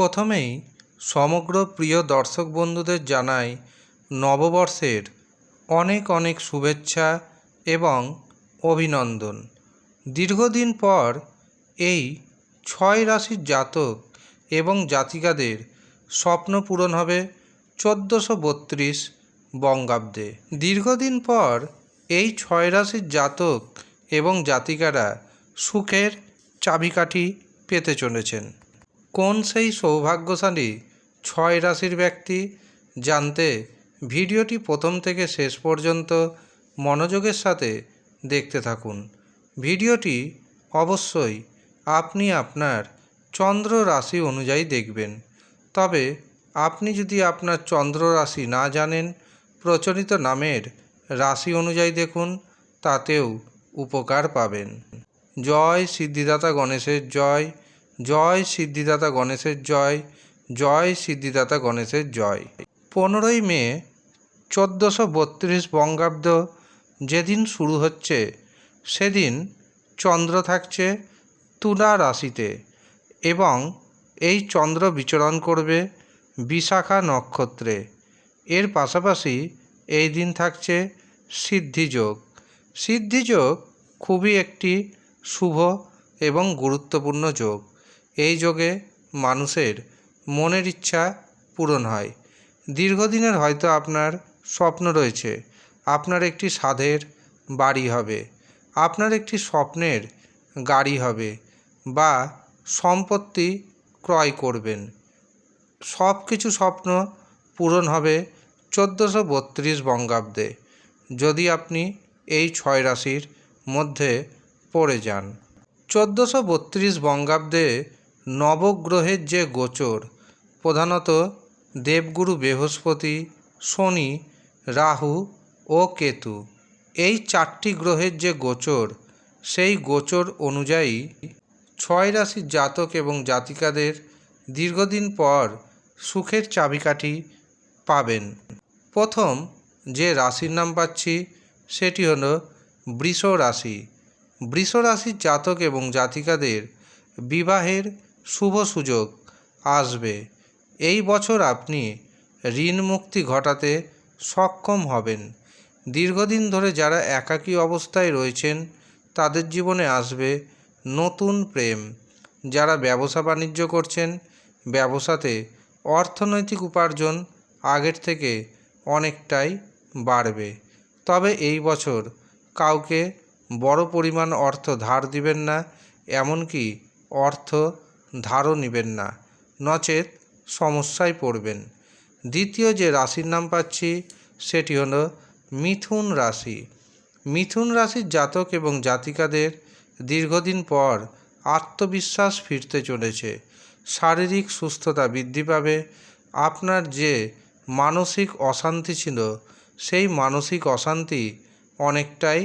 প্রথমেই সমগ্র প্রিয় দর্শক বন্ধুদের জানাই নববর্ষের অনেক অনেক শুভেচ্ছা এবং অভিনন্দন। দীর্ঘদিন পর এই 6 রাশির জাতক এবং জাতিকাদের স্বপ্ন পূরণ হবে 1432 বঙ্গাব্দে। দীর্ঘদিন পর এই 6 রাশির জাতক এবং জাতিকারা সুখের চাবিকাঠি পেতে চলেছেন। কোন সেই সৌভাগ্যশালী 6 রাশির ব্যক্তি জানতে ভিডিওটি প্রথম থেকে শেষ পর্যন্ত মনোযোগের সাথে দেখতে থাকুন। ভিডিওটি অবশ্যই আপনি আপনার চন্দ্র রাশি অনুযায়ী দেখবেন। তবে আপনি যদি আপনার চন্দ্র রাশি না জানেন, প্রচলিত নামের রাশি অনুযায়ী দেখুন, তাতেও উপকার পাবেন। জয় সিদ্ধিদাতা গণেশের জয়, জয় সিদ্ধিদাতা গণেশের জয়, জয় সিদ্ধিদাতা গণেশের জয়। 15ই মে 1432 বঙ্গাব্দ যেদিন শুরু হচ্ছে, সেদিন চন্দ্র থাকছে তুলা রাশিতে এবং এই চন্দ্র বিচরণ করবে বিশাখা নক্ষত্রে। এর পাশাপাশি এই দিন থাকছে সিদ্ধিযোগ। সিদ্ধিযোগ খুবই একটি শুভ এবং গুরুত্বপূর্ণ যোগ। এই যোগে মানুষের মনের ইচ্ছা পূরণ হয়। দীর্ঘদিনের হয়তো আপনার স্বপ্ন রয়েছে আপনার একটি সাধের বাড়ি হবে, আপনার একটি স্বপ্নের গাড়ি হবে বা সম্পত্তি ক্রয় করবেন। সব কিছু স্বপ্ন পূরণ হবে 1432 বঙ্গাব্দে, যদি আপনি এই 6 রাশির মধ্যে পড়ে যান। 1432 বঙ্গাব্দে নবগ্রহের যে গোচর, প্রধানত দেবগুরু বৃহস্পতি, শনি, রাহু ও কেতু, এই 4টি গ্রহের যে গোচর, সেই গোচর অনুযায়ী 6 রাশির জাতক এবং জাতিকাদের দীর্ঘদিন পর সুখের চাবিকাঠি পাবেন। প্রথম যে রাশির নাম পাচ্ছি সেটি হলো বৃষ রাশি। বৃষ রাশির জাতক এবং জাতিকাদের বিবাহের শুভ সুযোগ আসবে। এই বছর আপনি ঋণ মুক্তি ঘটাতে সক্ষম হবেন। দীর্ঘদিন ধরে যারা একাকী অবস্থায় রয়েছেন, তাদের জীবনে আসবে নতুন প্রেম। যারা ব্যবসা বাণিজ্য করছেন, ব্যবসাতে অর্থনৈতিক উপার্জন আগের থেকে অনেকটাই বাড়বে। তবে এই বছর কাউকে বড় পরিমাণ অর্থ ধার দিবেন না, এমনকি অর্থ ধারও নেবেন না, নচেত সমস্যায় পড়বেন। দ্বিতীয় যে রাশির নাম পাচ্ছি সেটি হলো মিথুন রাশি। মিথুন রাশির জাতক এবং জাতিকাদের দীর্ঘদিন পর আত্মবিশ্বাস ফিরতে চলেছে। শারীরিক সুস্থতা বৃদ্ধি পাবে। আপনার যে মানসিক অশান্তি ছিল, সেই মানসিক অশান্তি অনেকটাই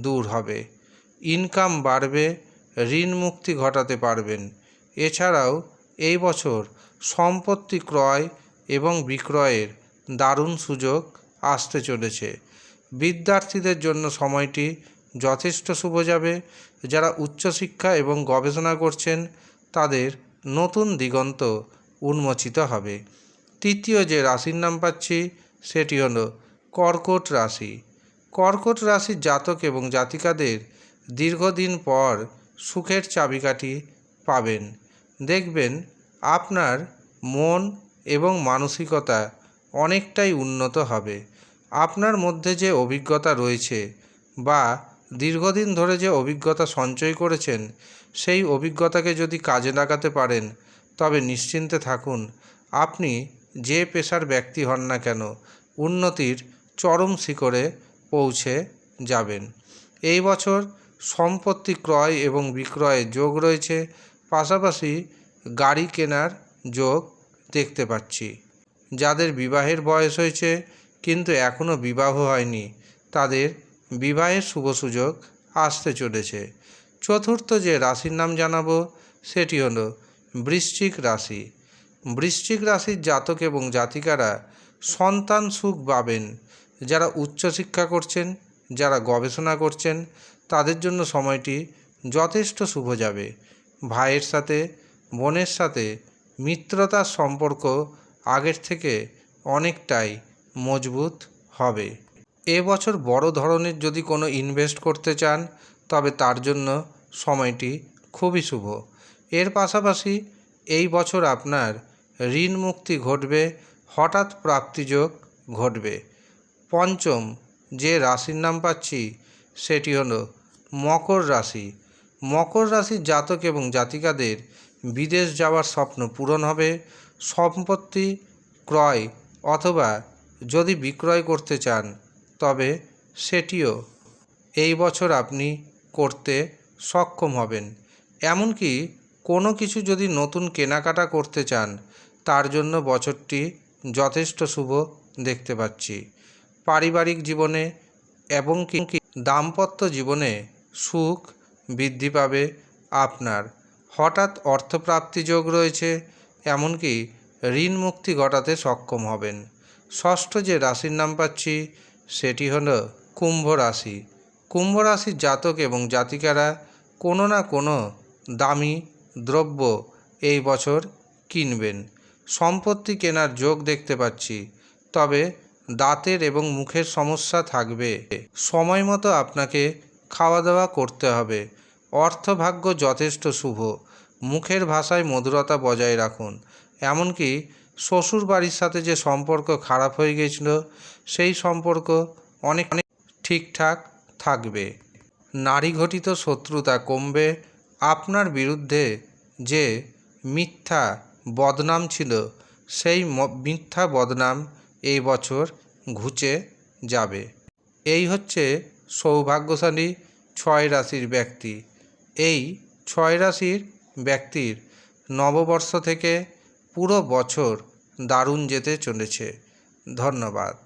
দূর হবে। ইনকাম বাড়বে, ঋণ মুক্তি ঘটাতে পারবেন। এছাড়াও এই বছর সম্পত্তি ক্রয় এবং বিক্রয়ের দারুণ সুযোগ আসতে চলেছে। বিদ্যার্থীদের জন্য সময়টি যথেষ্ট শুভ যাবে। যারা উচ্চশিক্ষা এবং গবেষণা করছেন, তাদের নতুন দিগন্ত উন্মোচিত হবে। তৃতীয় যে রাশির নাম পাচ্ছি সেটি হলো কর্কট রাশি। কর্কট রাশির জাতক এবং জাতিকাদের দীর্ঘদিন পর সুখের চাবিকাঠি পাবেন। দেখবেন আপনার মন এবং মানসিকতা অনেকটাই উন্নত হবে। আপনার মধ্যে যে অভিজ্ঞতা রয়েছে বা দীর্ঘদিন ধরে যে অভিজ্ঞতা সঞ্চয় করেছেন, সেই অভিজ্ঞতাকে যদি কাজে লাগাতে পারেন, তবে নিশ্চিন্তে থাকুন, আপনি যে পেশার ব্যক্তি হন না কেন, উন্নতির চরম শিখরে পৌঁছে যাবেন। এই বছর সম্পত্তি ক্রয় এবং বিক্রয়ের যোগ রয়েছে, পাশাপাশি গাড়ি কেনার যোগ দেখতে পাচ্ছি। যাদের বিবাহের বয়স হয়েছে কিন্তু এখনও বিবাহ হয়নি, তাদের বিবাহের শুভ সুযোগ আসতে চলেছে। চতুর্থ যে রাশির নাম জানাবো সেটি হলো বৃশ্চিক রাশি। বৃশ্চিক রাশির জাতক এবং জাতিকারা সন্তান সুখ পাবেন। যারা উচ্চশিক্ষা করছেন, যারা গবেষণা করছেন, তাদের জন্য সময়টি যথেষ্ট শুভ যাবে। ভাইয়ের সাথে, বোনের সাথে মিত্রতার সম্পর্ক আগের থেকে অনেকটাই মজবুত হবে। এবছর বড় ধরনের যদি কোনো ইনভেস্ট করতে চান তবে তার জন্য সময়টি খুবই শুভ। এর পাশাপাশি এই বছর আপনার ঋণ মুক্তি ঘটবে, হঠাৎ প্রাপ্তিযোগ ঘটবে। পঞ্চম যে রাশির নাম পাচ্ছি সেটি হলো মকর রাশি। মকর রাশির জাতক এবং জাতিকাদের বিদেশ যাওয়ার স্বপ্ন পূরণ হবে। সম্পত্তি ক্রয় অথবা যদি বিক্রয় করতে চান তবে সেটিও এই বছর আপনি করতে সক্ষম হবেন। এমনকি কোনো কিছু যদি নতুন কেনাকাটা করতে চান তার জন্য বছরটি যথেষ্ট শুভ দেখতে পাচ্ছি। পারিবারিক জীবনে এবং কি দাম্পত্য জীবনে সুখ বৃদ্ধি পাবে আপনার। হঠাৎ অর্থপ্রাপ্তি যোগ রয়েছে, এমনকি ঋণ মুক্তি ঘটাতে সক্ষম হবেন। ষষ্ঠ যে রাশির নাম পাচ্ছি সেটি হলো কুম্ভ রাশি। কুম্ভ রাশির জাতক এবং জাতিকারা কোনো না কোনো দামি দ্রব্য এই বছর কিনবেন। সম্পত্তি কেনার যোগ দেখতে পাচ্ছি, তবে দাঁতের এবং মুখের সমস্যা থাকবে। সময় মতো আপনাকে খাওয়া দাওয়া করতে হবে। অর্থভাগ্য যথেষ্ট শুভ। মুখের ভাষায় মধুরতা বজায় রাখুন। এমনকি শ্বশুর বাড়ির সাথে যে সম্পর্ক খারাপ হয়ে গিয়েছিল সেই সম্পর্ক অনেক ঠিকঠাক থাকবে। নারী ঘটিত শত্রুতা কমবে। আপনার বিরুদ্ধে যে মিথ্যা বদনাম ছিল সেই মিথ্যা বদনাম এই বছর ঘুচে যাবে। এই হচ্ছে সৌভাগ্যশালী 6 রাশির ব্যক্তি। এই 6 রাশির ব্যক্তির নববর্ষ থেকে পুরো বছর দারুণ যেতে চলেছে। ধন্যবাদ।